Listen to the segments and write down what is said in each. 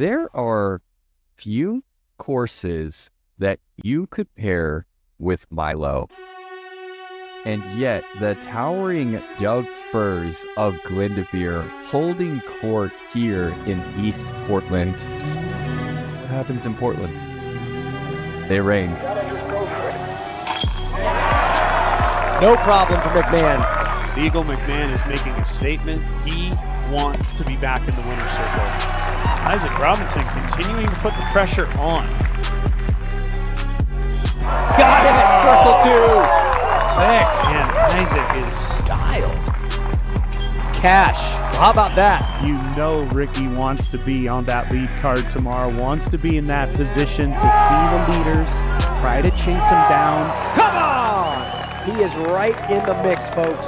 there are few courses that you could pair with Milo. And yet, the towering Doug Firs of Glendoveer holding court here in East Portland. What happens in Portland? They reign. No problem for McMahon. Eagle McMahon is making a statement. He wants to be back in the winner's circle. Isaac Robinson continuing to put the pressure on. Got it at circle 2. Sick. And Isaac is styled. Cash. How about that? You know Ricky wants to be on that lead card tomorrow, wants to be in that position to see the leaders, try to chase him down. Come on! He is right in the mix, folks.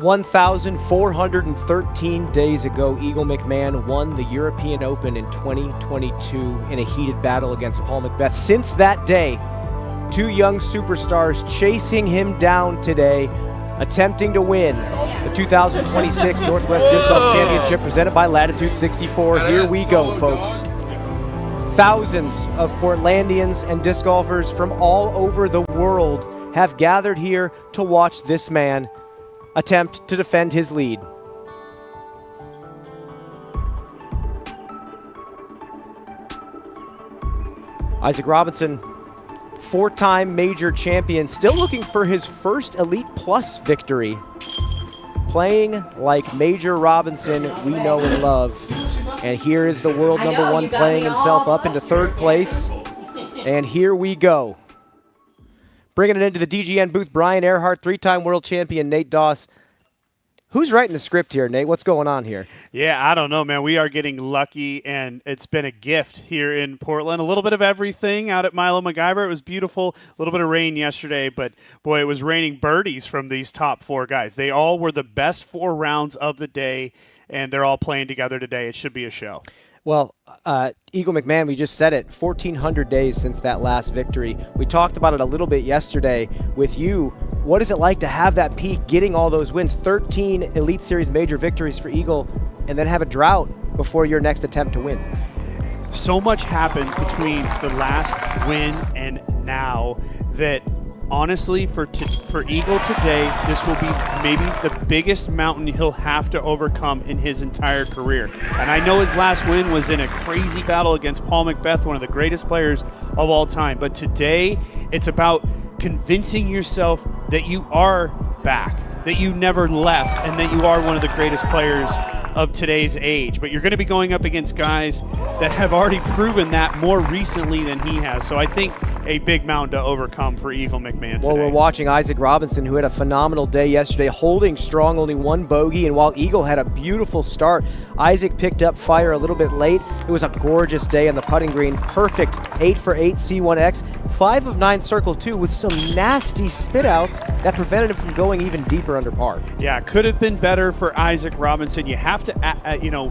"1,413 days ago, Eagle McMahon won the European Open in 2022 in a heated battle against Paul McBeth. Since that day, two young superstars chasing him down today, attempting to win the 2026 Northwest Disc Golf Championship presented by Latitude 64. Here we go, folks. Thousands of Portlandians and disc golfers from all over the world have gathered here to watch this man attempt to defend his lead. Isaac Robinson, four-time major champion, still looking for his first Elite Plus victory. Playing like Major Robinson we know and love. And here is the world number one playing himself up into third place. And here we go. Bringing it into the DGN booth, Brian Earhart, three-time world champion Nate Doss. Who's writing the script here, Nate? What's going on here? Yeah, I don't know, man. We are getting lucky, and it's been a gift here in Portland. A little bit of everything out at Milo MacGyver. It was beautiful. A little bit of rain yesterday, but, boy, it was raining birdies from these top four guys. They all were the best 4 rounds of the day, and they're all playing together today. It should be a show. Well, Eagle McMahon, we just said it, 1,400 days since that last victory. We talked about it a little bit yesterday with you. What is it like to have that peak, getting all those wins, 13 Elite Series major victories for Eagle, and then have a drought before your next attempt to win? So much happens between the last win and now that, honestly, for Eagle today, this will be maybe the biggest mountain he'll have to overcome in his entire career. And I know his last win was in a crazy battle against Paul McBeth, one of the greatest players of all time. But today, it's about convincing yourself that you are back, that you never left, and that you are one of the greatest players of today's age. But you're going to be going up against guys that have already proven that more recently than he has. So I think a big mountain to overcome for Eagle McMahon today. Well, we're watching Isaac Robinson, who had a phenomenal day yesterday, holding strong, only one bogey, and while Eagle had a beautiful start, Isaac picked up fire a little bit late. It was a gorgeous day on the putting green. Perfect 8 for 8 C1X, 5 of 9 circle 2 with some nasty spit outs that prevented him from going even deeper under par. Yeah, could have been better for Isaac Robinson. You have to,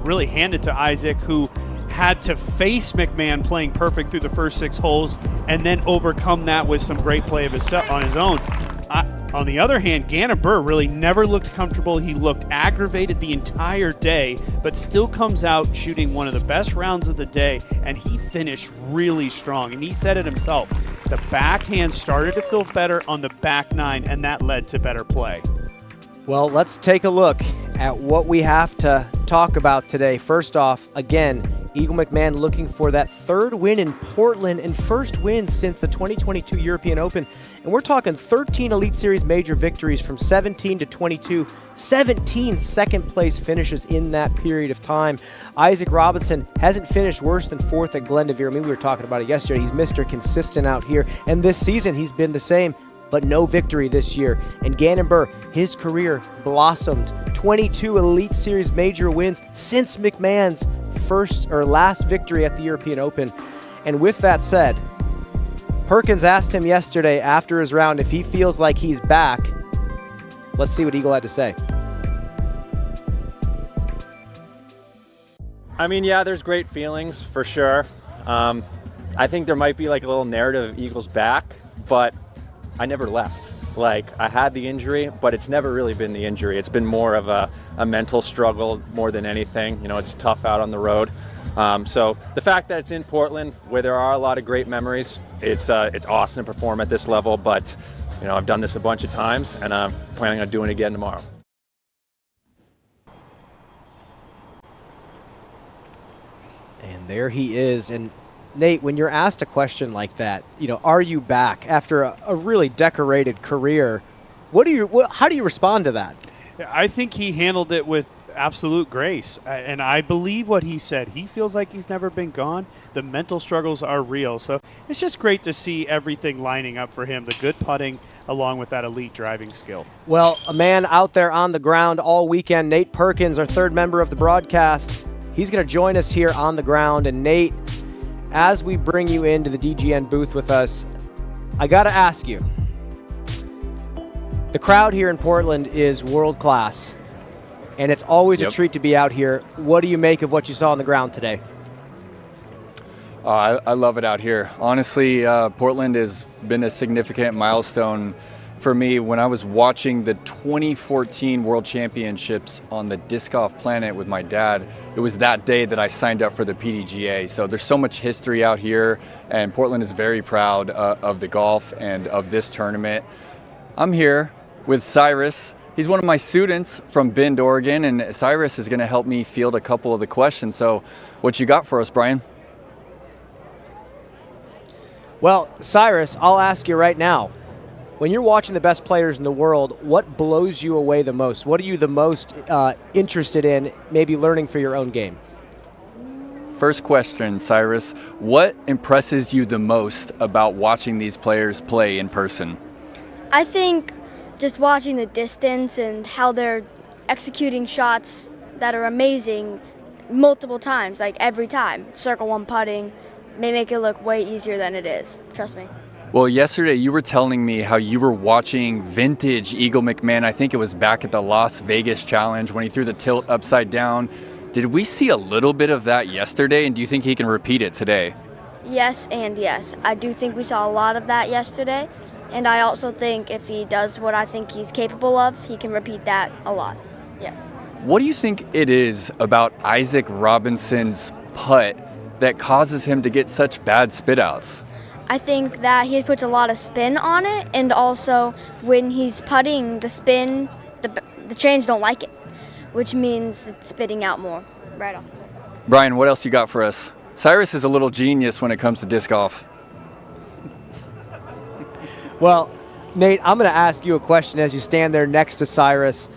really hand it to Isaac, who had to face McMahon playing perfect through the first 6 holes and then overcome that with some great play of his on his own. On the other hand, Gannon Buhr really never looked comfortable. He looked aggravated the entire day, but still comes out shooting one of the best rounds of the day, and he finished really strong. And he said it himself. The backhand started to feel better on the back 9, and that led to better play. Well, let's take a look at what we have to talk about today. First off, again, Eagle McMahon looking for that 3rd win in Portland and first win since the 2022 European Open. And we're talking 13 Elite Series major victories from 17 to 22, 17 second-place finishes in that period of time. Isaac Robinson hasn't finished worse than 4th at Glendoveer. I mean, we were talking about it yesterday. He's Mr. Consistent out here. And this season, he's been the same, but no victory this year. And Gannon Buhr, his career blossomed. 22 Elite Series major wins since McMahon's last victory at the European Open. And with that said, Perkins asked him yesterday after his round if he feels like he's back. Let's see what Eagle had to say. I mean, yeah, there's great feelings for sure. I think there might be like a little narrative of Eagles back, but I never left. Like, I had the injury, but it's never really been the injury. It's been more of a mental struggle more than anything. You know, it's tough out on the road. So the fact that it's in Portland, where there are a lot of great memories, it's awesome to perform at this level. But, you know, I've done this a bunch of times, and I'm planning on doing it again tomorrow. And there he is. And Nate, when you're asked a question like that, you know, are you back after a really decorated career? How do you respond to that? I think he handled it with absolute grace. And I believe what he said. He feels like he's never been gone. The mental struggles are real. So it's just great to see everything lining up for him. The good putting along with that elite driving skill. Well, a man out there on the ground all weekend, Nate Perkins, our third member of the broadcast. He's going to join us here on the ground. And Nate, as we bring you into the DGN booth with us, I got to ask you, the crowd here in Portland is world class, and it's always a treat to be out here. What do you make of what you saw on the ground today? I love it out here. Honestly, Portland has been a significant milestone for me. When I was watching the 2014 World Championships on the Disc Golf Planet with my dad, it was that day that I signed up for the PDGA. So there's so much history out here, and Portland is very proud of the golf and of this tournament. I'm here with Cyrus. He's one of my students from Bend, Oregon, and Cyrus is going to help me field a couple of the questions. So what you got for us, Brian? Well, Cyrus, I'll ask you right now. When you're watching the best players in the world, what blows you away the most? What are you the most interested in maybe learning for your own game? First question, Cyrus. What impresses you the most about watching these players play in person? I think just watching the distance and how they're executing shots that are amazing multiple times, like every time. Circle one putting may make it look way easier than it is. Trust me. Well, yesterday you were telling me how you were watching vintage Eagle McMahon. I think it was back at the Las Vegas Challenge when he threw the tilt upside down. Did we see a little bit of that yesterday, and do you think he can repeat it today? Yes and yes. I do think we saw a lot of that yesterday, and I also think if he does what I think he's capable of, he can repeat that a lot. Yes. What do you think it is about Isaac Robinson's putt that causes him to get such bad spit-outs? I think that he puts a lot of spin on it, and also when he's putting, the spin, the chains don't like it, which means it's spitting out more right off. Brian, what else you got for us? Cyrus is a little genius when it comes to disc golf. Well, Nate, I'm going to ask you a question as you stand there next to Cyrus.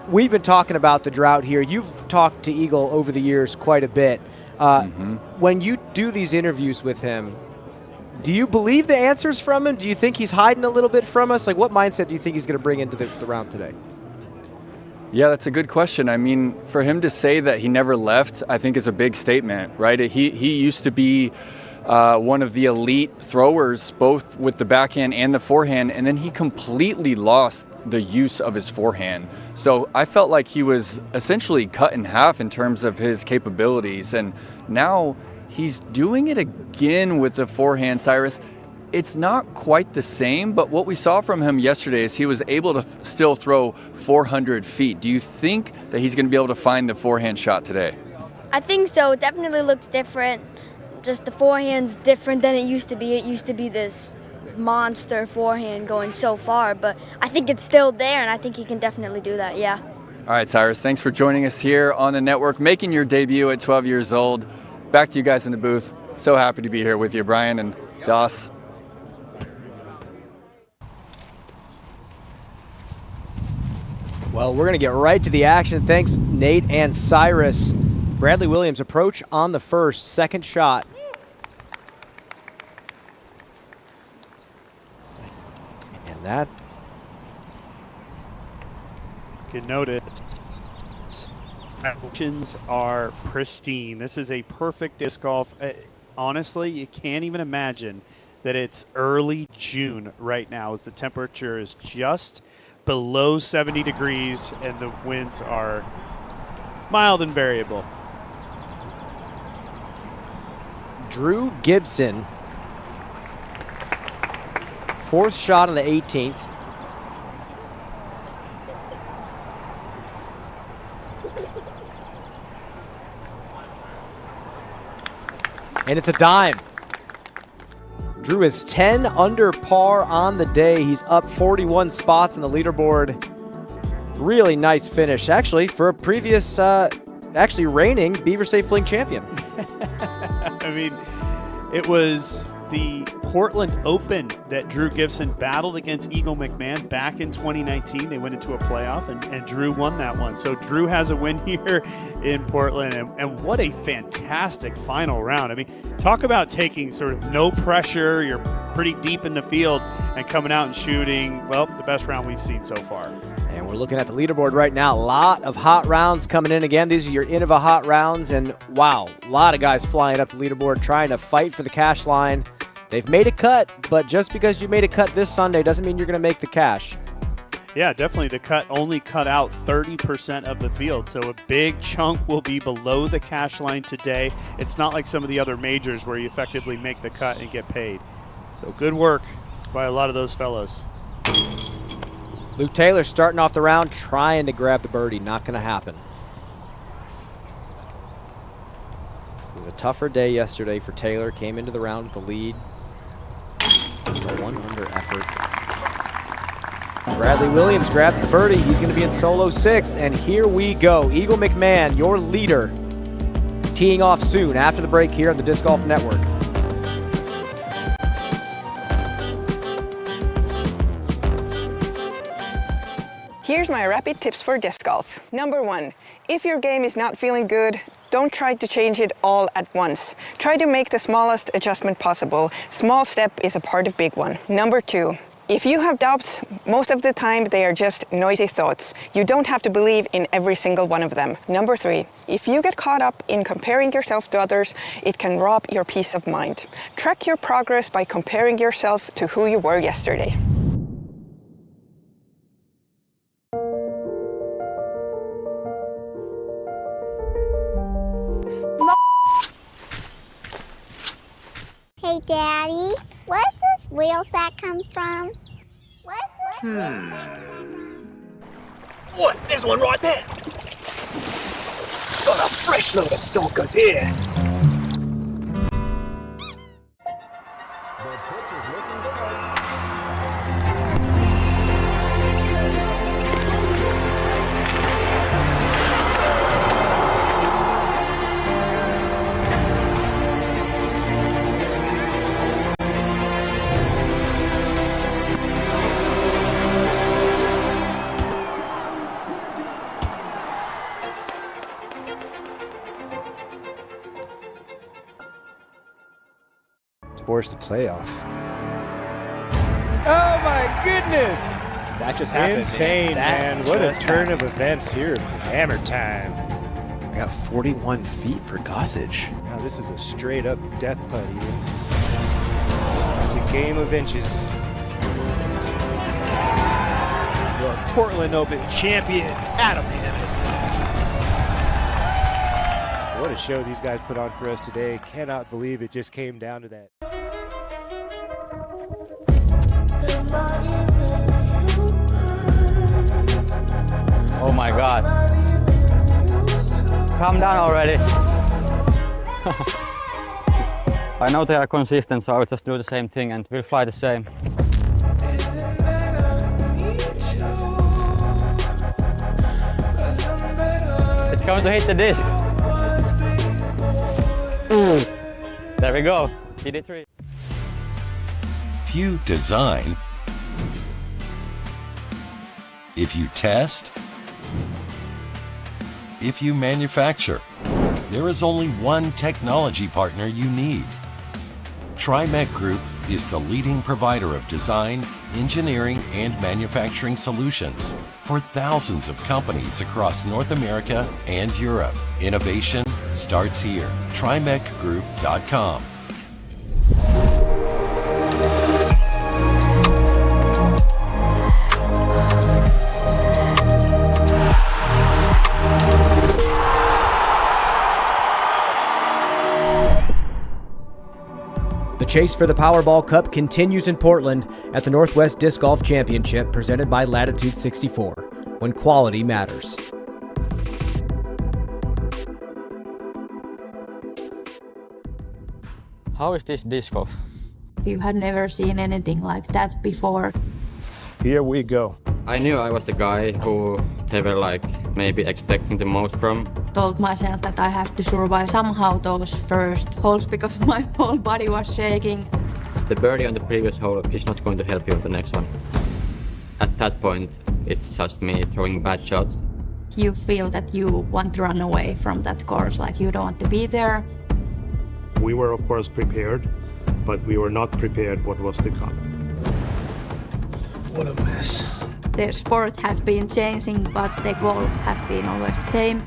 We've been talking about the drought here. You've talked to Eagle over the years quite a bit. When you do these interviews with him, do you believe the answers from him? Do you think he's hiding a little bit from us? Like, what mindset do you think he's going to bring into the round today? Yeah, that's a good question. I mean, for him to say that he never left, I think is a big statement, right? He used to be one of the elite throwers, both with the backhand and the forehand, and then he completely lost the use of his forehand. So I felt like he was essentially cut in half in terms of his capabilities, and now he's doing it again with the forehand, Cyrus. It's not quite the same, but what we saw from him yesterday is he was able to still throw 400 feet. Do you think that he's going to be able to find the forehand shot today? I think so. It definitely looks different. Just the forehand's different than it used to be. It used to be this monster forehand going so far, but I think it's still there, and I think he can definitely do that, yeah. All right, Cyrus, thanks for joining us here on the network, making your debut at 12 years old. Back to you guys in the booth. So happy to be here with you, Brian and Doss. Well, we're going to get right to the action. Thanks, Nate and Cyrus. Bradley Williams approach on the first, second shot. And that. Good notice. Actions are pristine. This is a perfect disc golf. Honestly, you can't even imagine that it's early June right now as the temperature is just below 70 degrees and the winds are mild and variable. Drew Gibson. Fourth shot on the 18th. And it's a dime. Drew is 10 under par on the day. He's up 41 spots on the leaderboard. Really nice finish, actually, for a previous, actually reigning Beaver State Fling champion. I mean, it was the Portland Open that Drew Gibson battled against Eagle McMahon back in 2019. They went into a playoff, and Drew won that one. So Drew has a win here in Portland, and what a fantastic final round. I mean, talk about taking sort of no pressure. You're pretty deep in the field and coming out and shooting, well, the best round we've seen so far. And we're looking at the leaderboard right now. A lot of hot rounds coming in again. These are your Innova hot rounds, and wow, a lot of guys flying up the leaderboard trying to fight for the cash line. They've made a cut, but just because you made a cut this Sunday doesn't mean you're going to make the cash. Yeah, definitely. The cut only cut out 30% of the field, so a big chunk will be below the cash line today. It's not like some of the other majors where you effectively make the cut and get paid. So good work by a lot of those fellows. Luke Taylor starting off the round, trying to grab the birdie. Not going to happen. It was a tougher day yesterday for Taylor. Came into the round with the lead. Just a 1 under effort. Bradley Williams grabs the birdie. He's going to be in solo 6th. And here we go. Eagle McMahon, your leader, teeing off soon after the break here on the Disc Golf Network. Here's my rapid tips for disc golf. Number 1, if your game is not feeling good, don't try to change it all at once. Try to make the smallest adjustment possible. Small step is a part of big one. Number 2, if you have doubts, most of the time they are just noisy thoughts. You don't have to believe in every single one of them. Number 3, if you get caught up in comparing yourself to others, it can rob your peace of mind. Track your progress by comparing yourself to who you were yesterday. Hey, Daddy, where's this wheel sack come from? What? There's one right there. Got a fresh load of stalkers here. Forced the playoff. Oh my goodness! That just happened. Insane, man. What a turn of events here. Hammer time. I got 41 feet for Gossage. Now this is a straight up death putt here. It's a game of inches. Your Portland Open champion, Adam Hannes. What a show these guys put on for us today. Cannot believe it just came down to that. Oh my God. Calm down already. I know they are consistent, so I will just do the same thing and we'll fly the same. It's going to hit the disc. There we go. PD3. If you design, if you test, if you manufacture, there is only one technology partner you need. TriMet Group is the leading provider of design, engineering, and manufacturing solutions for thousands of companies across North America and Europe. Innovation starts here. TriMetGroup.com. chase for the Powerball Cup continues in Portland at the Northwest Disc Golf Championship presented by Latitude 64, when quality matters. How is this disc golf? You had never seen anything like that before. Here we go. I knew I was the guy who they were maybe expecting the most from. Told myself that I have to survive somehow those first holes because my whole body was shaking. The birdie on the previous hole is not going to help you on the next one. At that point, it's just me throwing bad shots. You feel that you want to run away from that course, like you don't want to be there. We were of course prepared, but we were not prepared what was to come. What a mess. The sport has been changing, but the goal has been always the same.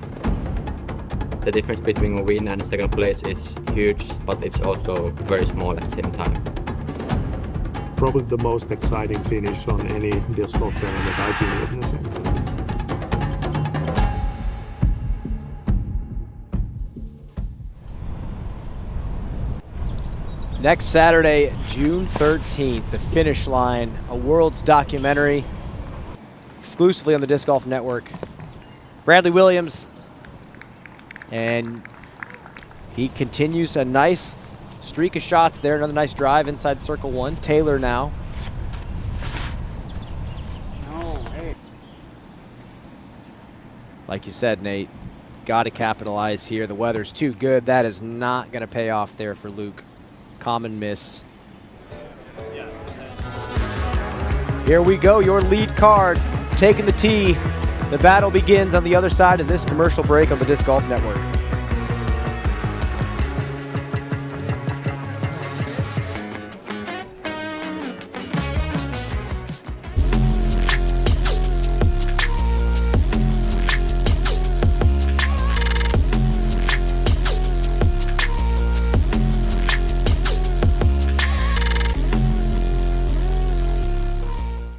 The difference between a win and second place is huge, but it's also very small at the same time. Probably the most exciting finish on any disc golf tournament I've been witnessing. Next Saturday, June 13th, The Finish Line, a Worlds documentary exclusively on the Disc Golf Network. Bradley Williams, and he continues a nice streak of shots there. Another nice drive inside circle one. Taylor now. Like you said, Nate, got to capitalize here. The weather's too good. That is not going to pay off there for Luke. Common miss. Here we go, your lead card taking the tee. The battle begins on the other side of this commercial break on the Disc Golf Network.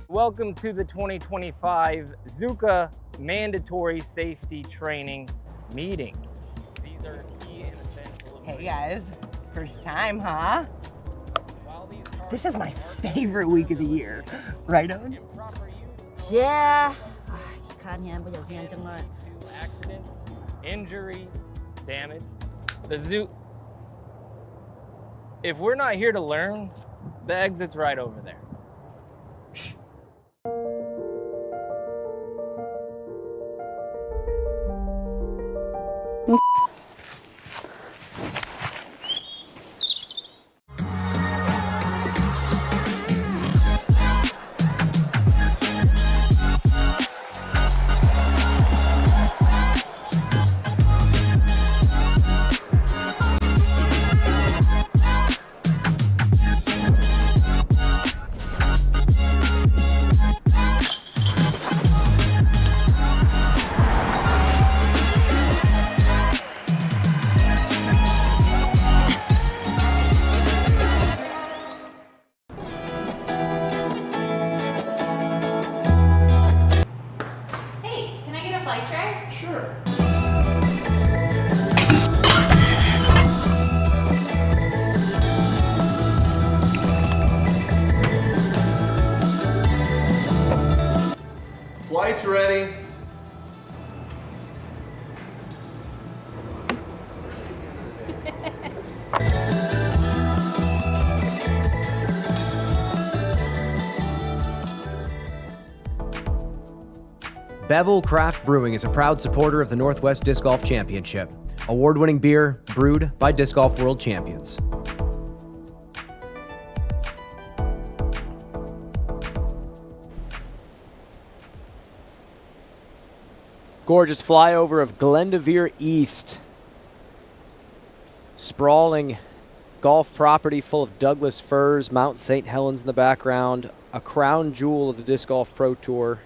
Welcome to the 2025 Zuka Mandatory Safety Training Meeting. These are key and essential. Hey guys, first time, huh? This is my favorite week of the year. Right on? Yeah. Accidents, injuries, damage. The zoo. If we're not here to learn, the exit's right over there. Flight's ready. Bevel Craft Brewing is a proud supporter of the Northwest Disc Golf Championship, award-winning beer brewed by Disc Golf World Champions. Gorgeous flyover of Glendevere East. Sprawling golf property full of Douglas firs, Mount St. Helens in the background, a crown jewel of the Disc Golf Pro Tour,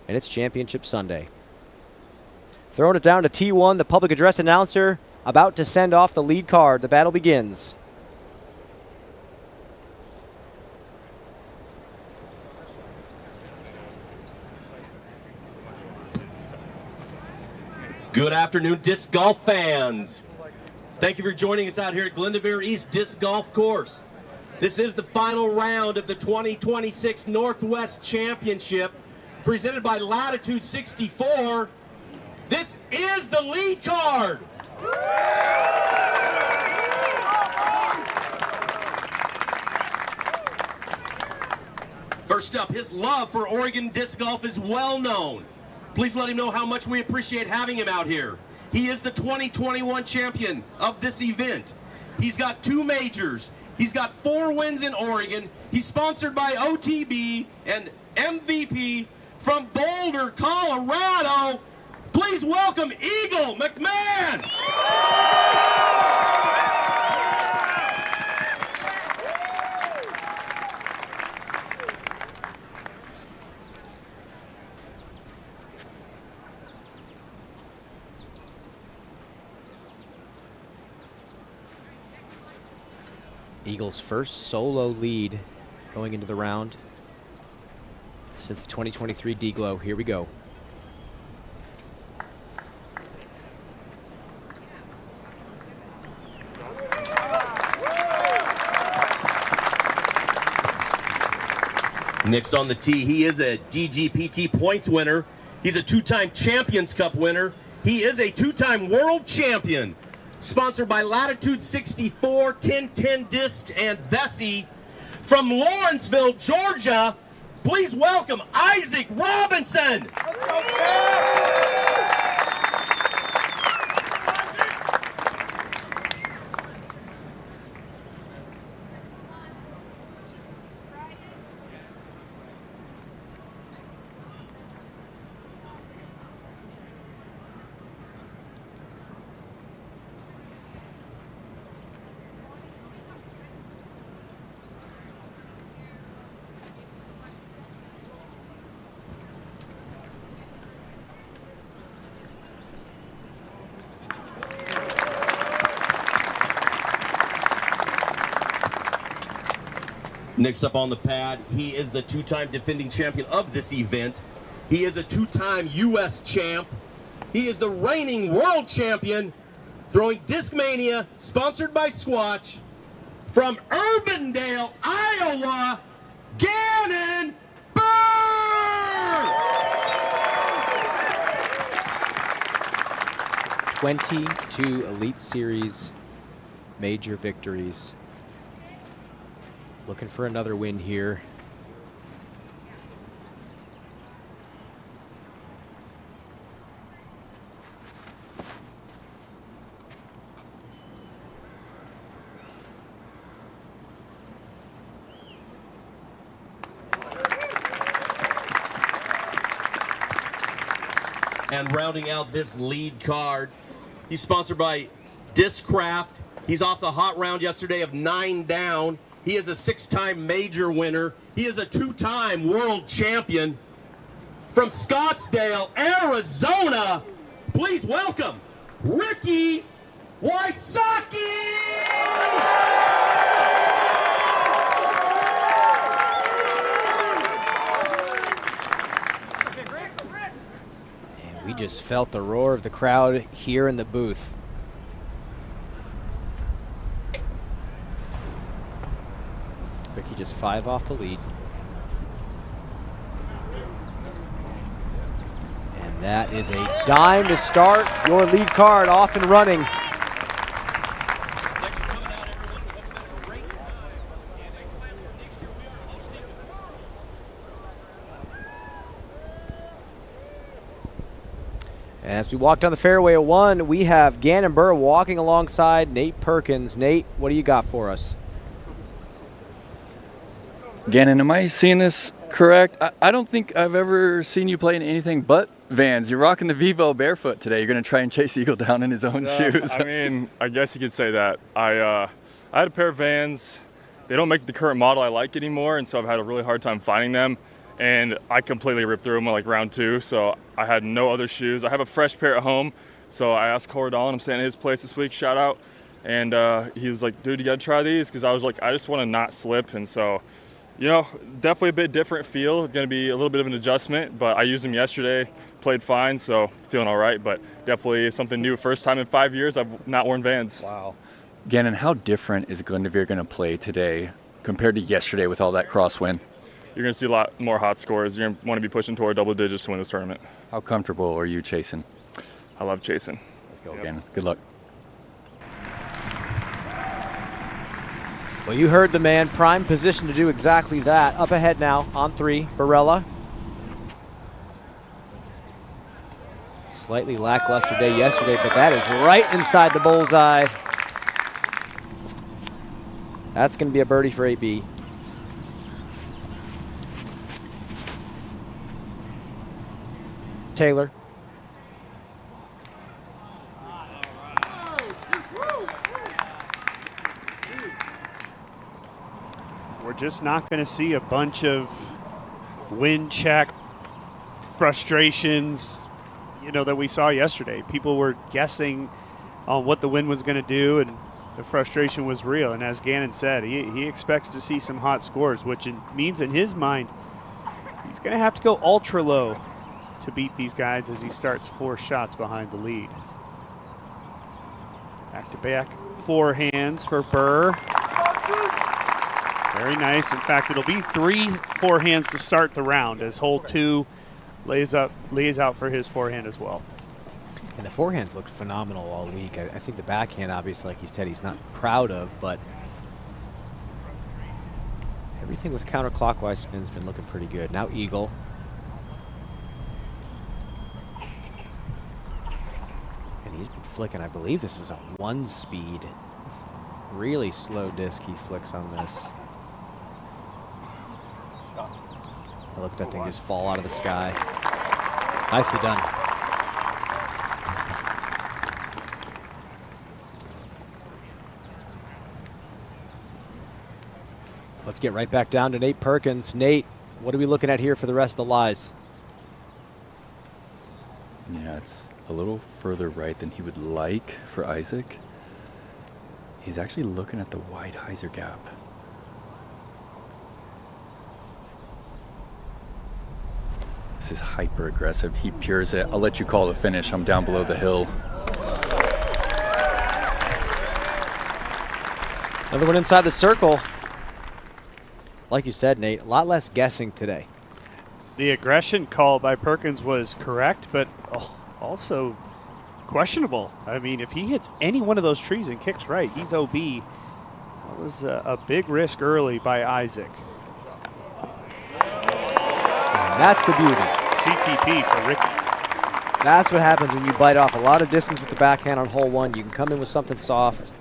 and it's Championship Sunday. Throwing it down to T1, the public address announcer about to send off the lead card. The battle begins. Good afternoon, disc golf fans. Thank you for joining us out here at Glendevere East Disc Golf Course. This is the final round of the 2026 Northwest Championship presented by Latitude 64. This is the lead card. First up, his love for Oregon disc golf is well known. Please let him know how much we appreciate having him out here. He is the 2021 champion of this event. He's got 2 majors. He's got 4 wins in Oregon. He's sponsored by OTB and MVP from Boulder, Colorado. Please welcome Eagle McMahon. Eagles' first solo lead going into the round since the 2023 D-Glow. Here we go. Next on the tee, he is a DGPT points winner. He's a 2-time Champions Cup winner. He is a 2-time world champion. Sponsored by Latitude 64, 1010 Disc, and Vessi. From Lawrenceville, Georgia, please welcome Isaac Robinson. Next up on the pad, he is the 2-time defending champion of this event. He is a 2-time U.S. champ. He is the reigning world champion, throwing Discmania, sponsored by Squatch. From Urbandale, Iowa, Gannon Burr! 22 Elite Series major victories. Looking for another win here. And rounding out this lead card, he's sponsored by Discraft. He's off the hot round yesterday of 9 down. He is a 6-time major winner. He is a 2-time world champion. From Scottsdale, Arizona, please welcome Ricky Wysocki! And we just felt the roar of the crowd here in the booth. Ricky just 5 off the lead. And that is a dime to start your lead card off and running. And as we walk down the fairway of 1, we have Gannon Burr walking alongside Nate Perkins. Nate, what do you got for us? Gannon, am I seeing this correct? I don't think I've ever seen you play in anything but Vans. You're rocking the Vivo barefoot today. You're going to try and chase Eagle down in his own shoes. I mean, I guess you could say that. I had a pair of Vans. They don't make the current model I like anymore, and so I've had a really hard time finding them. And I completely ripped through them like round 2, so I had no other shoes. I have a fresh pair at home, so I asked Corey Dolan, I'm staying at his place this week, shout out. And he was like, dude, you got to try these, because I was like, I just want to not slip. And so You know, definitely a bit different feel. It's going to be a little bit of an adjustment, but I used them yesterday, played fine, so feeling all right, but definitely something new. First time in 5 years I've not worn Vans. Wow. Gannon, how different is Glendoveer going to play today compared to yesterday with all that crosswind? You're going to see a lot more hot scores. You're going to want to be pushing toward double digits to win this tournament. How comfortable are you chasing? I love chasing. Go, Gannon. Good luck. Well, you heard the man, prime position to do exactly that. Up ahead now on 3, Barella. Slightly lackluster day yesterday, but that is right inside the bullseye. That's going to be a birdie for AB. Taylor. We're just not going to see a bunch of wind check frustrations, you know, that we saw yesterday. People were guessing on what the wind was going to do, and the frustration was real. And as Gannon said, he expects to see some hot scores, which means in his mind he's going to have to go ultra low to beat these guys as he starts 4 shots behind the lead. Back-to-back forehands for Burr. Very nice. In fact, it'll be 3 forehands to start the round as hole 2 lays out for his forehand as well. And the forehands looked phenomenal all week. I think the backhand, obviously, like he said, he's not proud of, but everything with counterclockwise spin's been looking pretty good. Now eagle. And he's been flicking, I believe this is a 1-speed. Really slow disc he flicks on this. Look at that thing just fall out of the sky. Nicely done. Let's get right back down to Nate Perkins. Nate, what are we looking at here for the rest of the lies? Yeah, it's a little further right than he would like for Isaac. He's actually looking at the wide hyzer gap. This is hyper aggressive. He pures it. I'll let you call the finish. I'm down below the hill. Another one inside the circle. Like you said, Nate, a lot less guessing today. The aggression call by Perkins was correct, but also questionable. I mean, if he hits any one of those trees and kicks right, he's OB. That was a big risk early by Isaac. And that's the beauty. CTP for Ricky. That's what happens when you bite off a lot of distance with the backhand on hole 1. You can come in with something soft.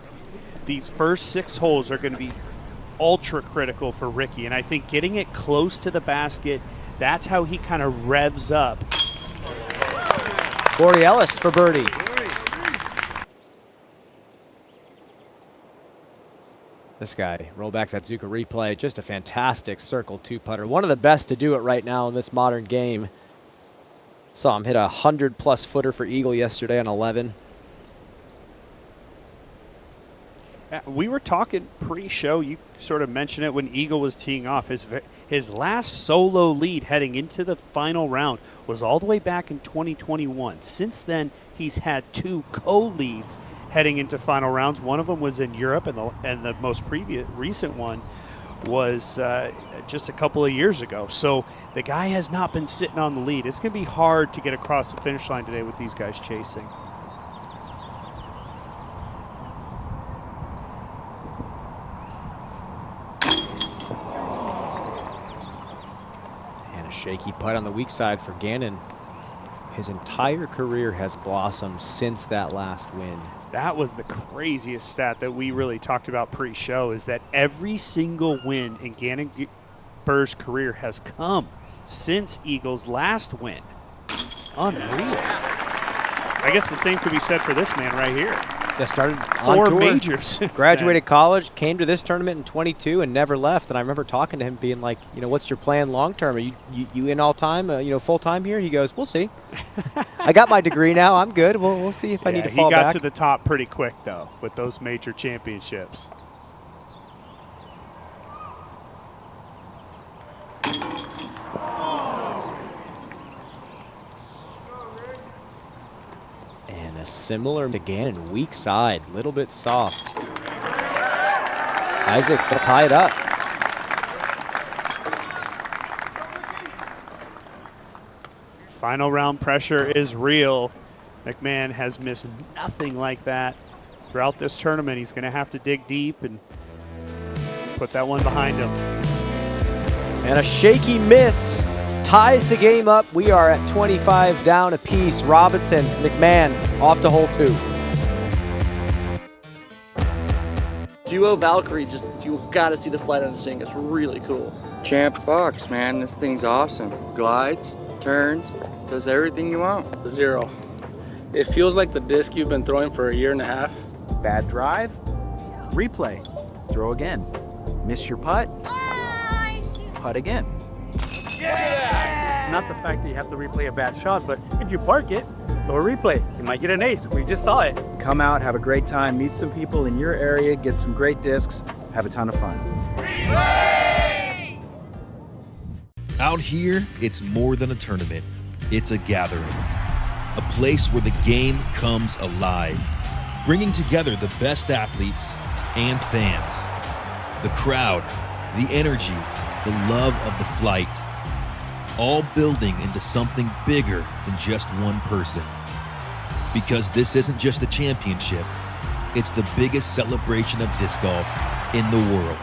These first 6 holes are going to be ultra critical for Ricky, and I think getting it close to the basket, that's how he kind of revs up. Corey Ellis for birdie. This guy, roll back that Zuka replay, just a fantastic circle 2-putter. One of the best to do it right now in this modern game. Saw him hit a 100+ footer for eagle yesterday on 11. We were talking pre-show, you sort of mentioned it when Eagle was teeing off. His last solo lead heading into the final round was all the way back in 2021. Since then, he's had 2 co-leads heading into final rounds. One of them was in Europe, and the most recent one was just a couple of years ago. So the guy has not been sitting on the lead. It's going to be hard to get across the finish line today with these guys chasing. Shaky putt on the weak side for Gannon. His entire career has blossomed since that last win. That was the craziest stat that we really talked about pre-show, is that every single win in Gannon Burr's career has come since Eagle's last win. Unreal. I guess the same could be said for this man right here. That started 4 on tour, majors. Graduated college, came to this tournament in 22 and never left. And I remember talking to him being like, you know, what's your plan long term? Are you in all time, full time here? He goes, we'll see. I got my degree now. I'm good. We'll see if I need to fall back. He got to the top pretty quick, though, with those major championships. Yeah, similar to Gannon, weak side, little bit soft. Isaac will tie it up. Final round pressure is real. McMahon has missed nothing like that throughout this tournament. He's going to have to dig deep and put that one behind him. And a shaky miss ties the game up. We are at 25 down apiece. Robinson, McMahon off to hole 2. Duo Valkyrie, just you gotta see the flight on this thing. It's really cool. Champ Fox, man, this thing's awesome. Glides, turns, does everything you want. 0. It feels like the disc you've been throwing for a year and a half. Bad drive, replay, throw again. Miss your putt, putt again. Yeah! Not the fact that you have to replay a bad shot, but if you park it, throw a replay. You might get an ace. We just saw it. Come out, have a great time, meet some people in your area, get some great discs, have a ton of fun. Out here, it's more than a tournament. It's a gathering. A place where the game comes alive, bringing together the best athletes and fans. The crowd, the energy, the love of the flight, all building into something bigger than just one person. Because this isn't just a championship, it's the biggest celebration of disc golf in the world.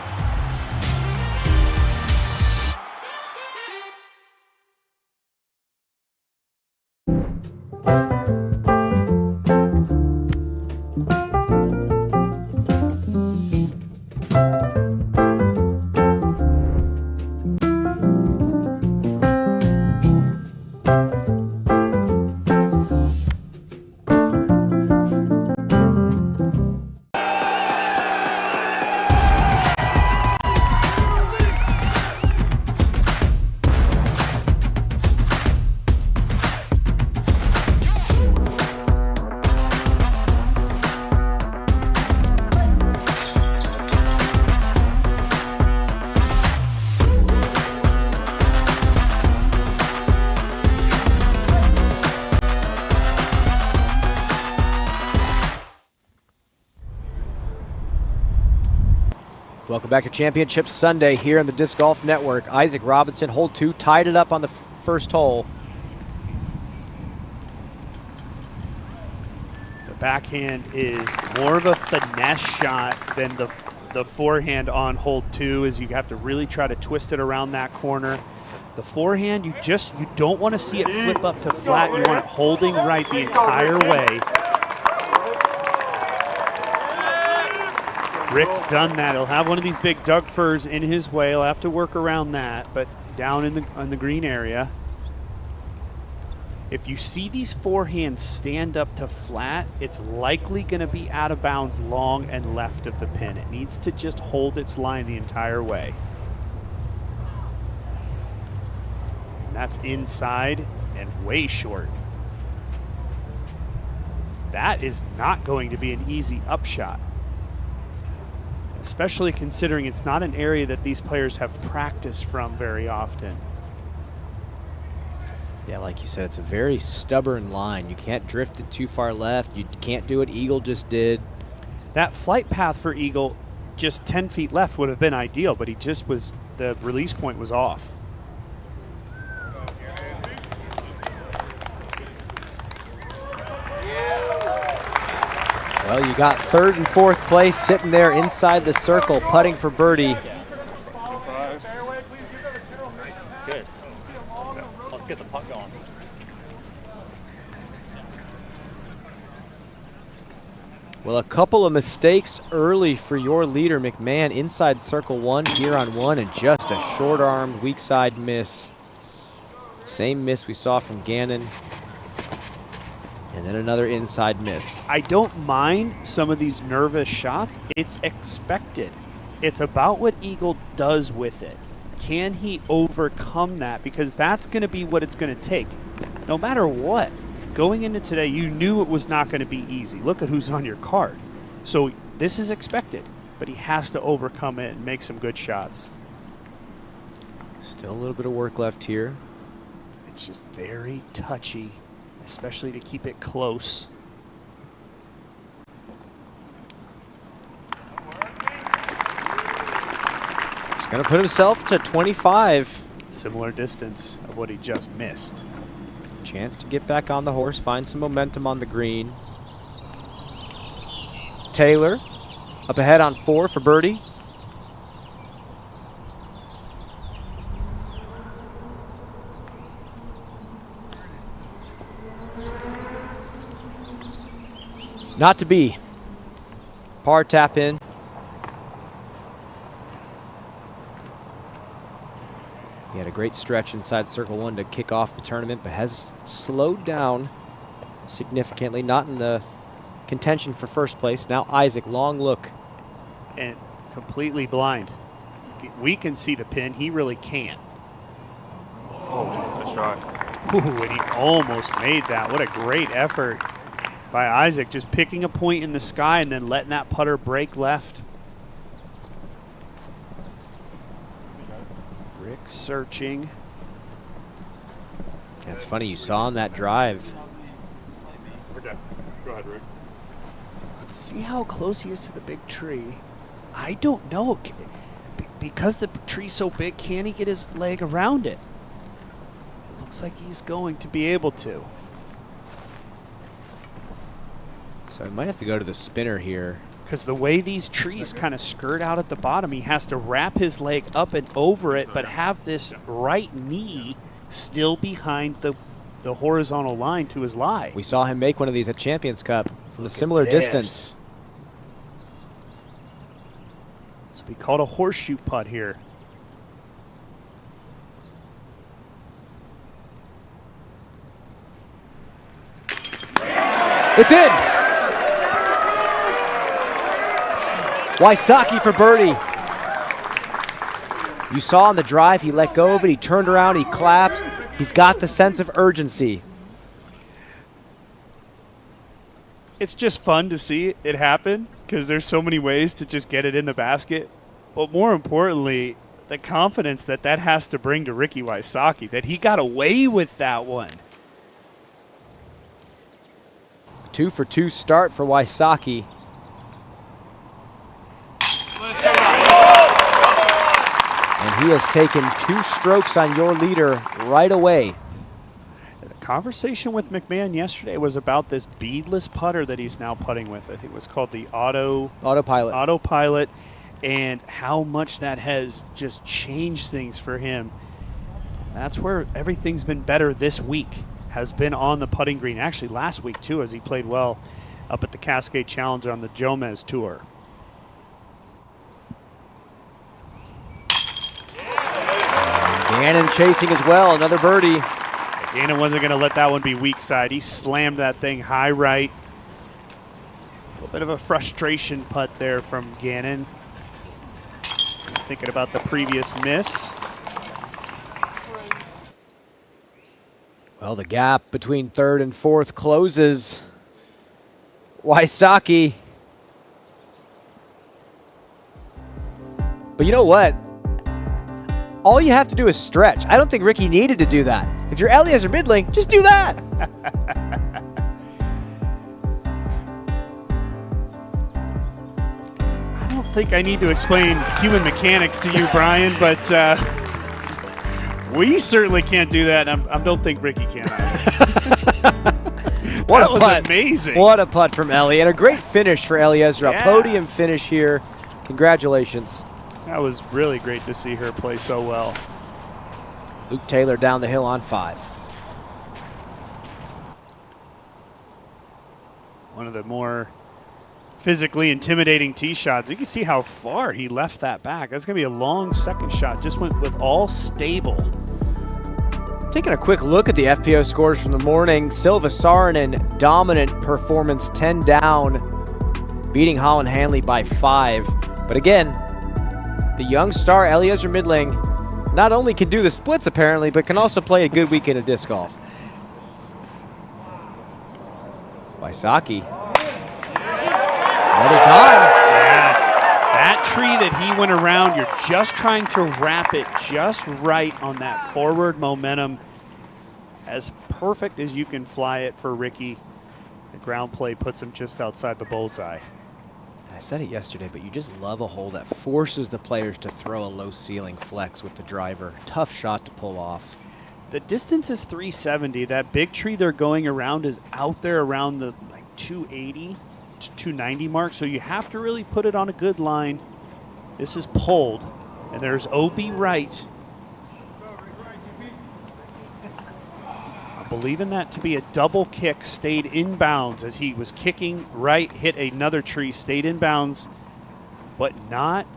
Welcome back to Championship Sunday here on the Disc Golf Network. Isaac Robinson, hole 2, tied it up on the first hole. The backhand is more of a finesse shot than the forehand on hole 2, as you have to really try to twist it around that corner. The forehand, you don't want to see it flip up to flat. You want it holding right the entire way. Rick's done that. He'll have one of these big Doug firs in his way. He'll have to work around that, but down in the green area. If you see these forehands stand up to flat, it's likely going to be out of bounds long and left of the pin. It needs to just hold its line the entire way. And that's inside and way short. That is not going to be an easy upshot, especially considering it's not an area that these players have practiced from very often. Yeah, like you said, it's a very stubborn line. You can't drift it too far left. You can't do what Eagle just did. That flight path for Eagle, just 10 feet left would have been ideal, but the release point was off. Well, you got 3rd and 4th place sitting there inside the circle, putting for birdie. Good. Let's get the putt going. Well, a couple of mistakes early for your leader, McMahon, inside circle 1, here on 1, and just a short-armed, weak side miss. Same miss we saw from Gannon. And then another inside miss. I don't mind some of these nervous shots. It's expected. It's about what Eagle does with it. Can he overcome that? Because that's going to be what it's going to take. No matter what, going into today, you knew it was not going to be easy. Look at who's on your card. So this is expected, but he has to overcome it and make some good shots. Still a little bit of work left here. It's just very touchy, especially to keep it close. Going to put himself to 25. Similar distance of what he just missed. Chance to get back on the horse, find some momentum on the green. Taylor up ahead on 4 for birdie. Not to be. Par tap in. He had a great stretch inside circle 1 to kick off the tournament, but has slowed down significantly. Not in the contention for first place. Now Isaac, long look. And completely blind. We can see the pin. He really can't. Oh, nice shot. Ooh, and he almost made that. What a great effort by Isaac, just picking a point in the sky and then letting that putter break left. Rick searching. That's funny, you saw on that drive. Okay, go ahead, Rick. Let's see how close he is to the big tree. I don't know. Because the tree's so big, can he get his leg around it? It looks like he's going to be able to. So he might have to go to the spinner here. Because the way these trees kind of skirt out at the bottom, he has to wrap his leg up and over it, but have this right knee still behind the horizontal line to his lie. We saw him make one of these at Champions Cup from a similar distance. This will be called a horseshoe putt here. It's in! Wysocki for birdie. You saw on the drive, he let go of it, he turned around, he clapped. He's got the sense of urgency. It's just fun to see it happen because there's so many ways to just get it in the basket. But more importantly, the confidence that that has to bring to Ricky Wysocki, that he got away with that one. 2 for 2 start for Wysocki. And he has taken 2 strokes on your leader right away. The conversation with McMahon yesterday was about this beadless putter that he's now putting with. I think it was called the Autopilot, and how much that has just changed things for him. That's where everything's been better this week, has been on the putting green. Actually, last week, too, as he played well up at the Cascade Challenger on the Jomez Tour. Gannon chasing as well, another birdie. Gannon wasn't going to let that one be weak side. He slammed that thing high right. A little bit of a frustration putt there from Gannon. Thinking about the previous miss. Well, the gap between 3rd and 4th closes. Wysocki. But you know what? All you have to do is stretch. I don't think Ricky needed to do that. If you're Eliezer Midling, just do that. I don't think I need to explain human mechanics to you, Brian, but we certainly can't do that. I don't think Ricky can either. What a putt. Amazing. What a putt from Ellie. And a great finish for Eliezer. Yeah. A podium finish here. Congratulations. That was really great to see her play so well. Luke Taylor down the hill on 5. One of the more physically intimidating tee shots. You can see how far he left that back. That's going to be a long second shot. Just went with all stable. Taking a quick look at the FPO scores from the morning. Silva Saarinen, dominant performance, 10 down, beating Holland Hanley by 5. But again, the young star Eliezer Midling not only can do the splits apparently, but can also play a good weekend of disc golf. Wysocki. Another time. Yeah, that tree that he went around, you're just trying to wrap it just right on that forward momentum. As perfect as you can fly it for Ricky. The ground play puts him just outside the bullseye. I said it yesterday, but you just love a hole that forces the players to throw a low ceiling flex with the driver. Tough shot to pull off. The distance is 370. That big tree they're going around is out there around the 280 to 290 mark, so you have to really put it on a good line. This is pulled, and there's OB right. I'm believing that to be a double kick, stayed in bounds as he was kicking right, hit another tree, stayed in bounds, but not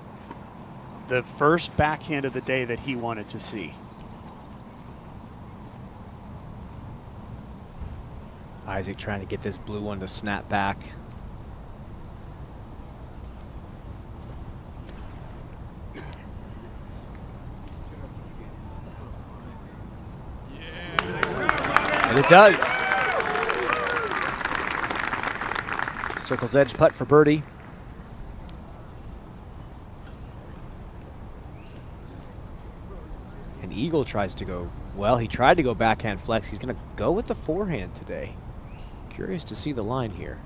the first backhand of the day that he wanted to see. Isaac trying to get this blue one to snap back. And it does. Circle's edge putt for birdie. And Eagle tries to go, well, he tried to go backhand flex. He's going to go with the forehand today. Curious to see the line here.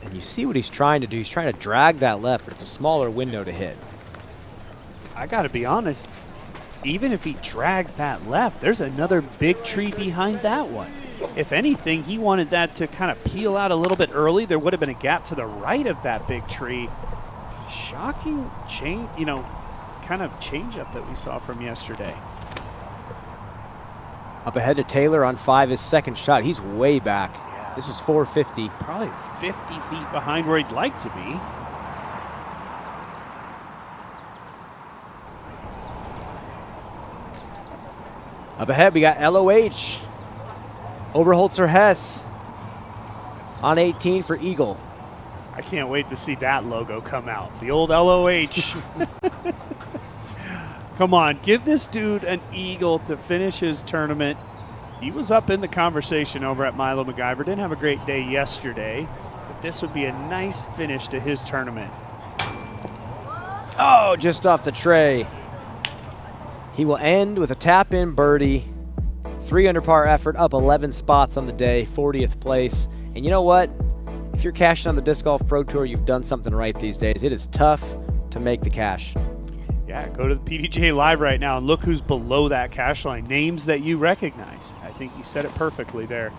And you see what he's trying to do. He's trying to drag that left, but it's a smaller window to hit. I got to be honest, even if he drags that left, there's another big tree behind that one. If anything, he wanted that to kind of peel out a little bit early. There would have been a gap to the right of that big tree. Shocking change, kind of change up that we saw from yesterday. Up ahead to Taylor on 5, his second shot. He's way back. Yeah. This is 450. Probably 50 feet behind where he'd like to be. Up ahead, we got LOH. Oberholzer Hess on 18 for Eagle. I can't wait to see that logo come out. The old LOH. Come on, give this dude an eagle to finish his tournament. He was up in the conversation over at Milo MacGyver. Didn't have a great day yesterday, but this would be a nice finish to his tournament. Oh, just off the tray. He will end with a tap-in birdie. 3 under par effort, up 11 spots on the day, 40th place. And you know what? If you're cashing on the Disc Golf Pro Tour, you've done something right these days. It is tough to make the cash. Yeah, go to the PDGA Live right now and look who's below that cash line. Names that you recognize. I think you said it perfectly there.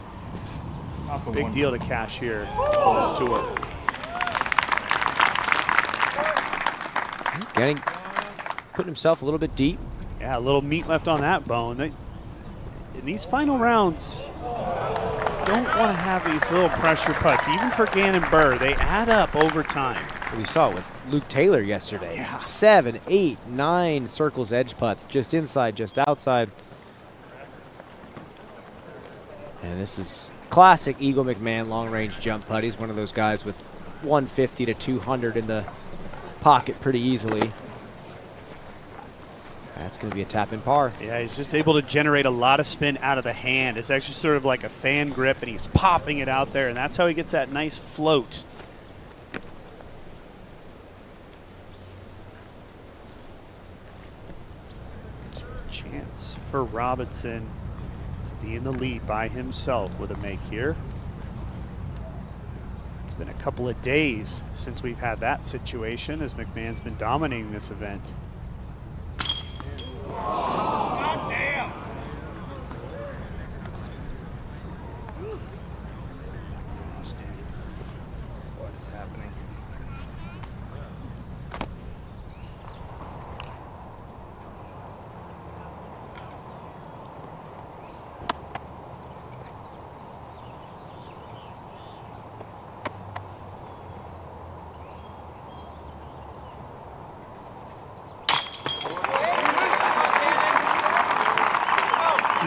Big deal to cash here on this tour. Putting himself a little bit deep. Yeah, a little meat left on that bone. In these final rounds, don't want to have these little pressure putts, even for Gannon Burr. They add up over time. We saw it with Luke Taylor yesterday. Yeah. 7, 8, 9 circles edge putts, just inside, just outside. And this is classic Eagle McMahon long-range jump putt. He's one of those guys with 150 to 200 in the pocket pretty easily. That's going to be a tap-in par. Yeah, he's just able to generate a lot of spin out of the hand. It's actually sort of like a fan grip, and he's popping it out there, and that's how he gets that nice float. Chance for Robinson to be in the lead by himself with a make here. It's been a couple of days since we've had that situation as McMahon's been dominating this event. God damn! What is happening?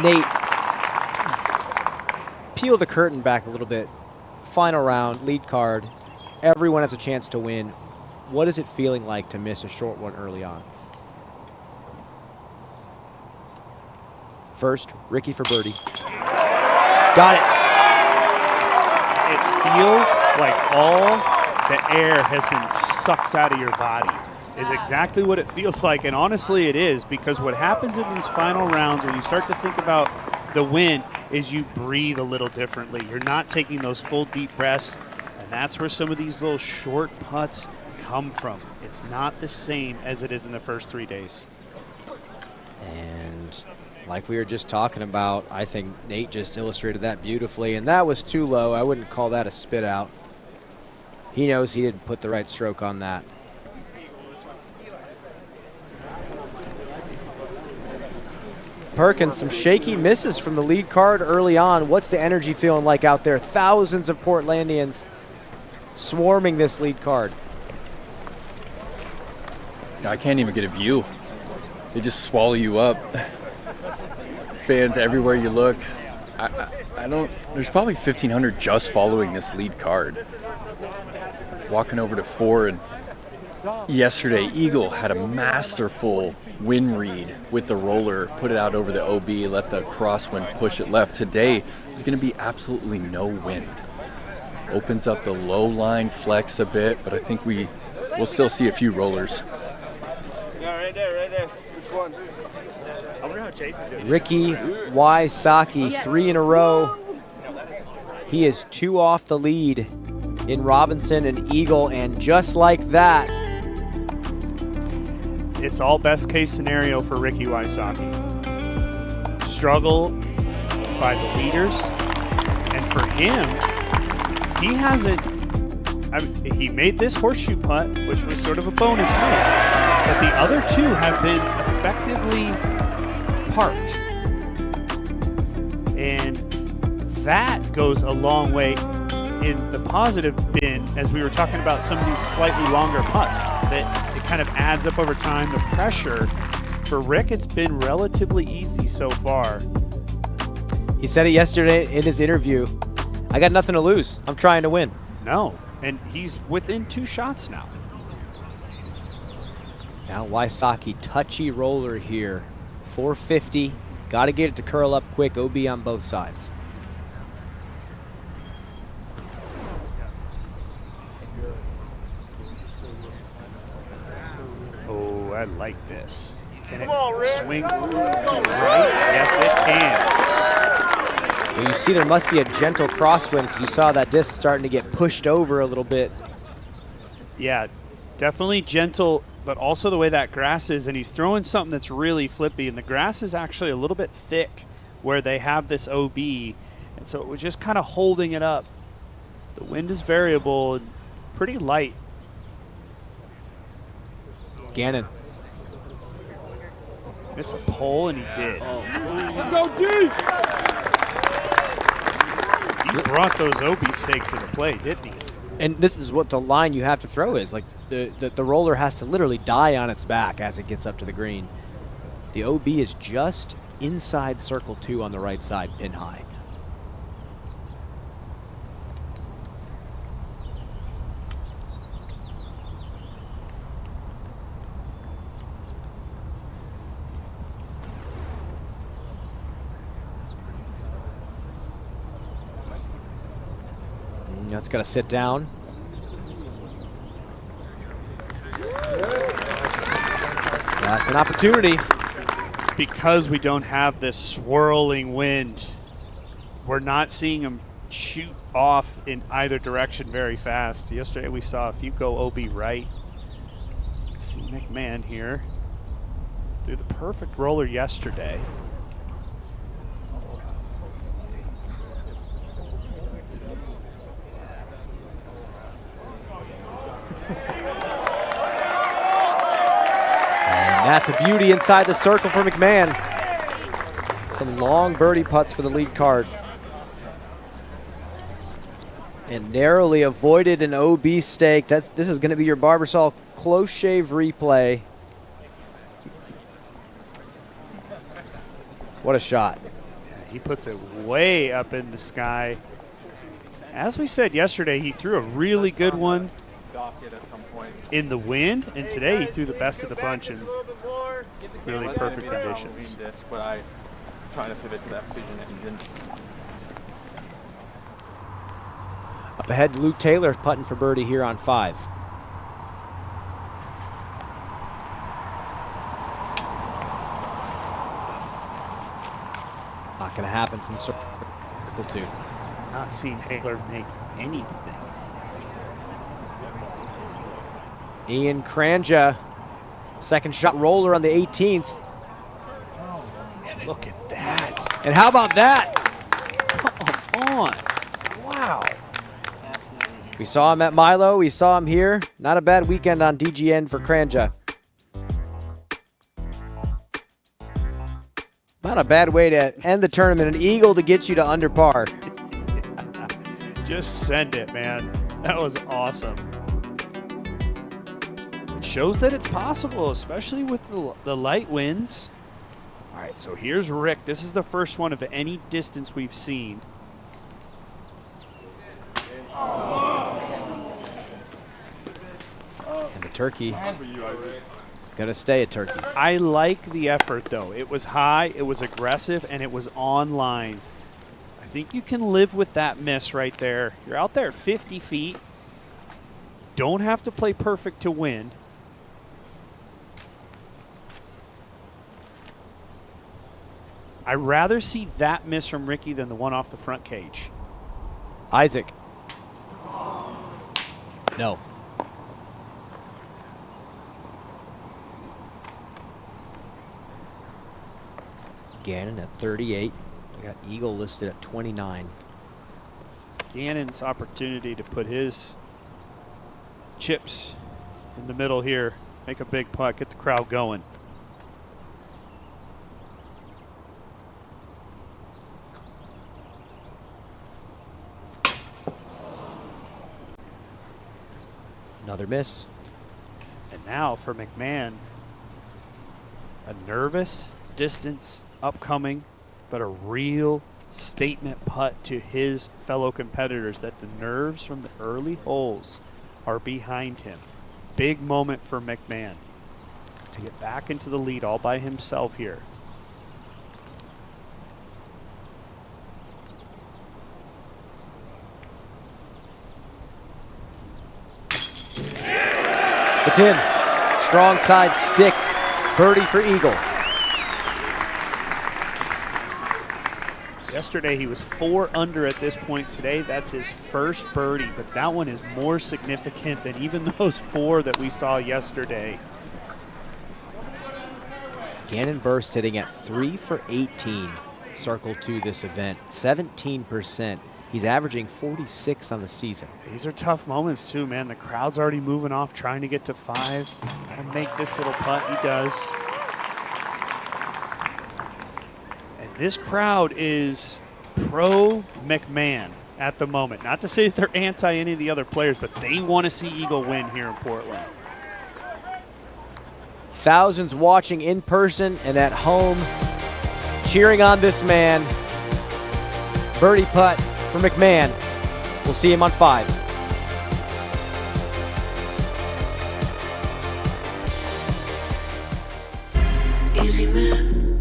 Nate, peel the curtain back a little bit. Final round, lead card. Everyone has a chance to win. What is it feeling like to miss a short one early on? First, Ricky for birdie. Got it. It feels like all the air has been sucked out of your body. is exactly what it feels like, and honestly it is, because what happens in these final rounds when you start to think about the win is you breathe a little differently. You're not taking those full deep breaths, and that's where some of these little short putts come from. It's not the same as it is in the first 3 days. And like we were just talking about, I think Nate just illustrated that beautifully, and that was too low. I wouldn't call that a spit out. He knows he didn't put the right stroke on that. Perkins, some shaky misses from the lead card early on. What's the energy feeling like out there? Thousands of Portlandians swarming this lead card. I can't even get a view. They just swallow you up. Fans everywhere you look. I don't, there's probably 1,500 just following this lead card. Walking over to 4, and yesterday Eagle had a masterful wind read with the roller, put it out over the OB, let the crosswind push it left. Today there's going to be absolutely no wind. Opens up the low line flex a bit, but I think we'll still see a few rollers. Yeah, right there. Which one? I wonder how Chase is doing. Ricky Wysocki, 3 in a row. He is 2 off the lead in Robinson and Eagle, and just like that, it's all best case scenario for Ricky Wysocki. Struggle by the leaders, and for him, he hasn't. He made this horseshoe putt, which was sort of a bonus move, but the other 2 have been effectively parked, and that goes a long way in the positive bin, as we were talking about some of these slightly longer putts, that it kind of adds up over time. The pressure for Rick, it's been relatively easy so far. he said it yesterday in his interview. I got nothing to lose. I'm trying to win. No, and he's within 2 shots now. Now Wysocki, touchy roller here. 450. Got to get it to curl up quick. OB on both sides. Oh, I like this. Can it Come on, Rick. swing to the right? Yes, it can. Well, you see there must be a gentle crosswind because you saw that disc starting to get pushed over a little bit. Yeah, definitely gentle, but also the way that grass is, and he's throwing something that's really flippy, and the grass is actually a little bit thick where they have this OB, and so it was just kind of holding it up. The wind is variable and pretty light. Gannon. Miss a pole, and he did. Let's go deep. He brought those OB stakes into play, didn't he? And this is what the line you have to throw is. Like the roller has to literally die on its back as it gets up to the green. The OB is just inside circle 2 on the right side, pin high. That's got to sit down. That's an opportunity. Because we don't have this swirling wind, we're not seeing him shoot off in either direction very fast. Yesterday we saw if you go OB right, let's see McMahon here, threw the perfect roller yesterday. That's a beauty inside the circle for McMahon. Some long birdie putts for the lead card. And narrowly avoided an OB stake. This is going to be your Barbasol close shave replay. What a shot. Yeah, he puts it way up in the sky. As we said yesterday, he threw a really good one in the wind, and today he threw the best of the bunch in really perfect conditions. But I'm trying to pivot to that Fusion engine. Up ahead, Luke Taylor putting for birdie here on 5. going to happen from circle 2. Not seen Haler make anything. Ian Kranja, second shot roller on the 18th. Look at that. And how about that? Come on. Wow. We saw him at Milo. We saw him here. Not a bad weekend on DGN for Kranja. Not a bad way to end the tournament. An eagle to get you to under par. Just send it, man. That was awesome. It shows that it's possible, especially with the light winds. All right, so here's Rick. This is the first one of any distance we've seen. And the turkey. Gonna stay a turkey. I like the effort, though. It was high, it was aggressive, and it was on line. I think you can live with that miss right there. You're out there 50 feet. Don't have to play perfect to win. I'd rather see that miss from Ricky than the one off the front cage. Isaac. No. Gannon at 38. We got Eagle listed at 29. It's Gannon's opportunity to put his chips in the middle here, make a big putt, get the crowd going. Another miss. And now for McMahon, a nervous distance upcoming, but a real statement putt to his fellow competitors that the nerves from the early holes are behind him. Big moment for McMahon to get back into the lead all by himself here. It's in. Strong side stick. Birdie for Eagle. Yesterday he was 4 under at this point. Today that's his first birdie, but that one is more significant than even those 4 that we saw yesterday. Gannon Burr sitting at 3 for 18. Circle 2 this event. 17%. He's averaging 46 on the season. These are tough moments too, man. The crowd's already moving off, trying to get to 5. Gotta make this little putt. He does. And this crowd is pro McMahon at the moment. Not to say that they're anti any of the other players, but they want to see Eagle win here in Portland. Thousands watching in person and at home, cheering on this man. Birdie putt for McMahon. We'll see him on 5. Easy man,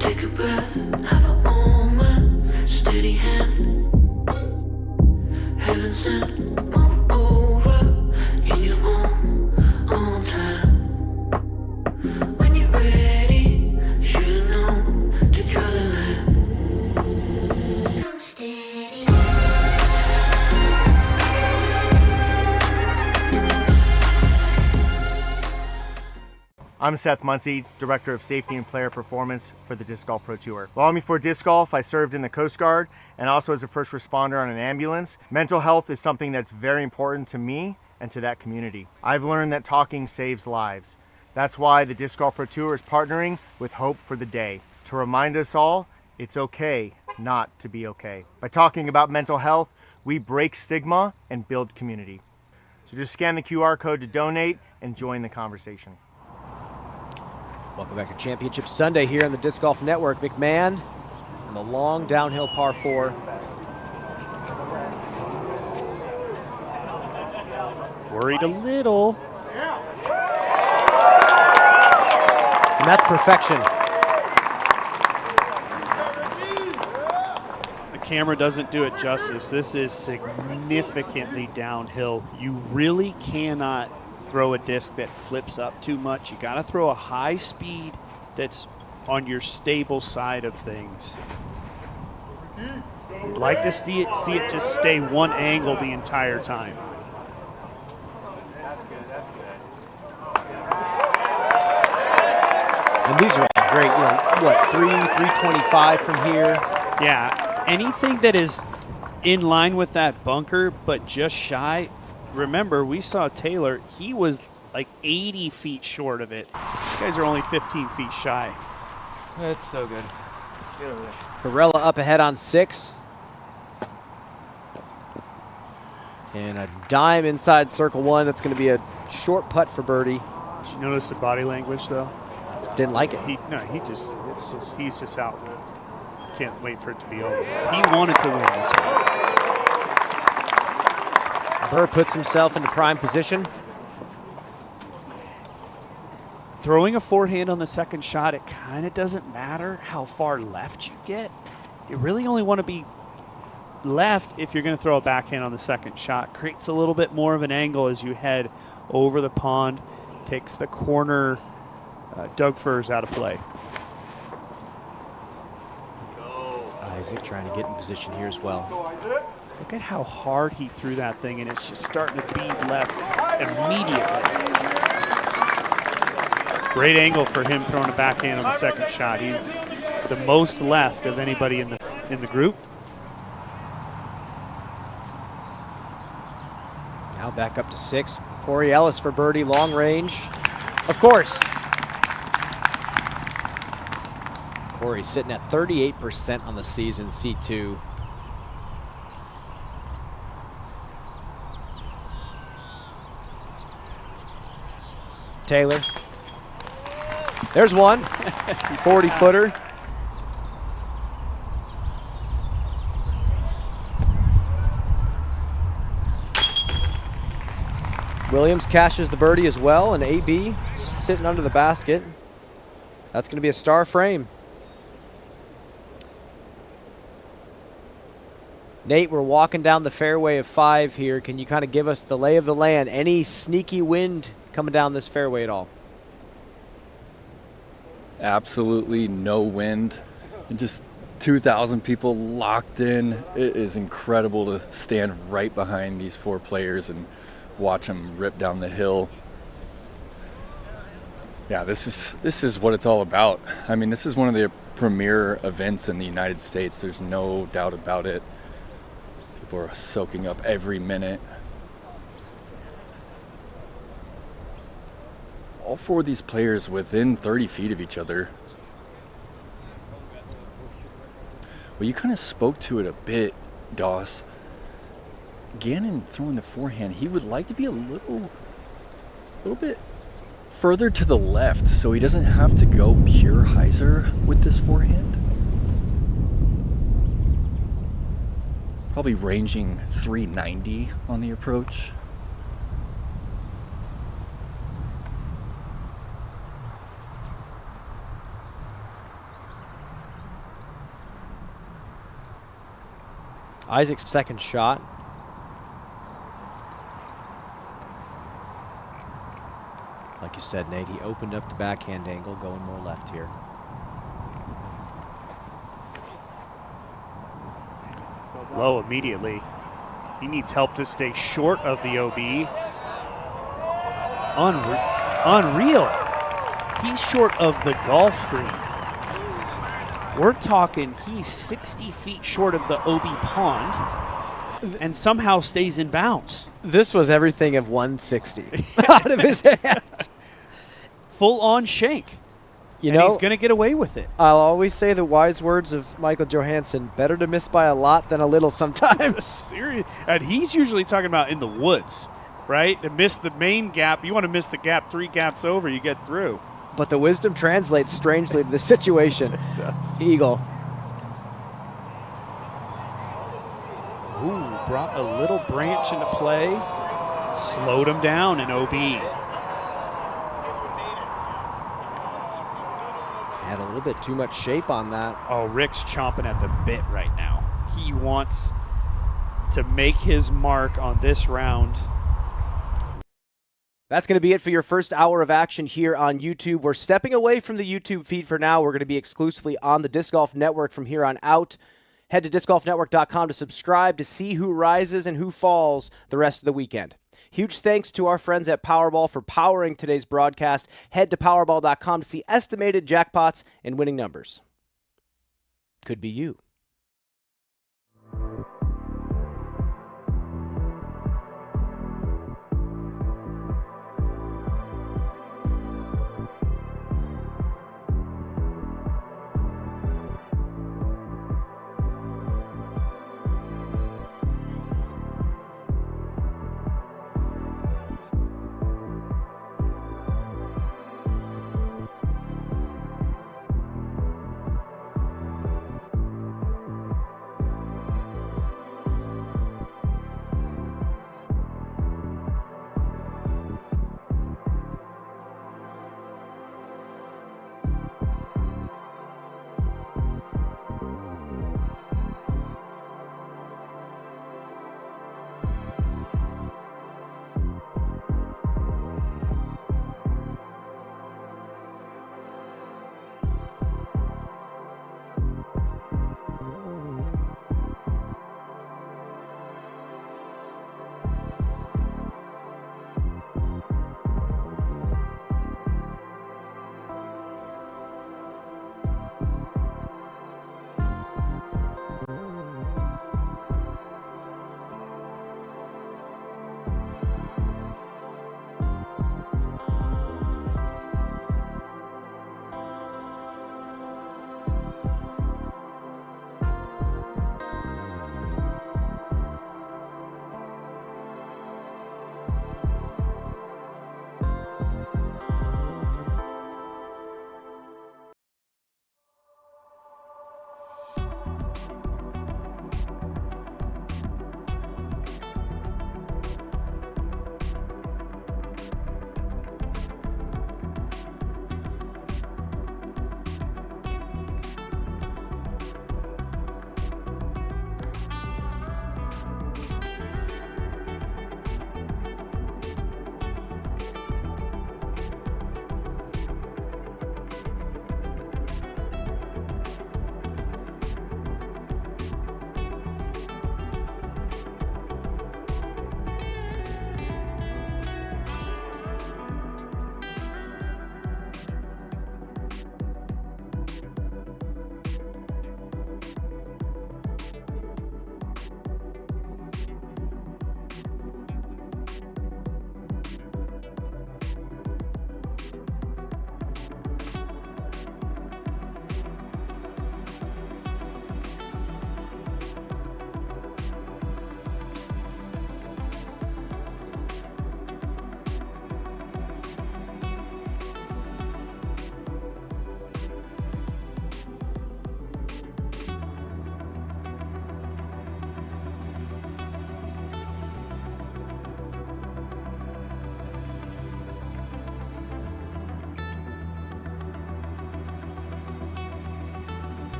take a breath, have a moment, steady hand, heaven sent, move over in your own time. When you're ready, should've known to draw the line. I'm Seth Muncie, Director of Safety and Player Performance for the Disc Golf Pro Tour. While before disc golf, I served in the Coast Guard and also as a first responder on an ambulance. Mental health is something that's very important to me and to that community. I've learned that talking saves lives. That's why the Disc Golf Pro Tour is partnering with Hope for the Day to remind us all it's okay not to be okay. By talking about mental health, we break stigma and build community. So just scan the QR code to donate and join the conversation. Welcome back to Championship Sunday here on the Disc Golf Network. McMahon on the long downhill par 4. Worried a little. And that's perfection. The camera doesn't do it justice. This is significantly downhill. You really cannot throw a disc that flips up too much. You got to throw a high speed that's on your stable side of things. You'd like to see it just stay one angle the entire time. And these are all great. You know, what, 325 from here? Yeah, anything that is in line with that bunker but just shy. Remember, we saw Taylor. He was like 80 feet short of it. These guys are only 15 feet shy. That's so good. Get over there. Barella up ahead on 6. And a dime inside circle 1. That's going to be a short putt for birdie. Did you notice the body language, though? Didn't like it. He's just out. Can't wait for it to be over. He wanted to win this one. Burr puts himself into prime position. Throwing a forehand on the second shot, it kind of doesn't matter how far left you get. You really only want to be left if you're going to throw a backhand on the second shot. Creates a little bit more of an angle as you head over the pond. Takes the corner Doug Furs out of play. Isaac trying to get in position here as well. Look at how hard he threw that thing, and it's just starting to bead left immediately. Great angle for him throwing a backhand on the second shot. He's the most left of anybody in the group. Now back up to 6. Corey Ellis for birdie, long range. Of course. Corey sitting at 38% on the season, C2. Taylor. There's one. 40-footer. Williams cashes the birdie as well, and AB sitting under the basket. That's going to be a star frame. Nate, we're walking down the fairway of 5 here. Can you kind of give us the lay of the land? Any sneaky wind coming down this fairway at all? Absolutely no wind. And just 2,000 people locked in. It is incredible to stand right behind these 4 players and watch them rip down the hill. Yeah, this is what it's all about. I mean, this is one of the premier events in the United States. There's no doubt about it. People are soaking up every minute. All 4 of these players within 30 feet of each other. Well, you kind of spoke to it a bit, Doss. Gannon throwing the forehand, he would like to be a little bit further to the left so he doesn't have to go pure hyzer with this forehand. Probably ranging 390 on the approach. Isaac's second shot. Like you said, Nate, he opened up the backhand angle, going more left here. Low immediately. He needs help to stay short of the OB. Unreal. He's short of the golf green. We're talking he's 60 feet short of the OB pond and somehow stays in bounds. This was everything of 160 out of his hand. Full on shank. You know, he's going to get away with it. I'll always say the wise words of Michael Johansson, better to miss by a lot than a little sometimes. Serious. And he's usually talking about in the woods, right? To miss the main gap. You want to miss the gap 3 gaps over, you get through. But the wisdom translates strangely to the situation. It does. Eagle. Ooh, brought a little branch into play. Slowed him down in OB. Had a little bit too much shape on that. Oh, Rick's chomping at the bit right now. He wants to make his mark on this round. That's going to be it for your first hour of action here on YouTube. We're stepping away from the YouTube feed for now. We're going to be exclusively on the Disc Golf Network from here on out. Head to discgolfnetwork.com to subscribe to see who rises and who falls the rest of the weekend. Huge thanks to our friends at Powerball for powering today's broadcast. Head to powerball.com to see estimated jackpots and winning numbers. Could be you.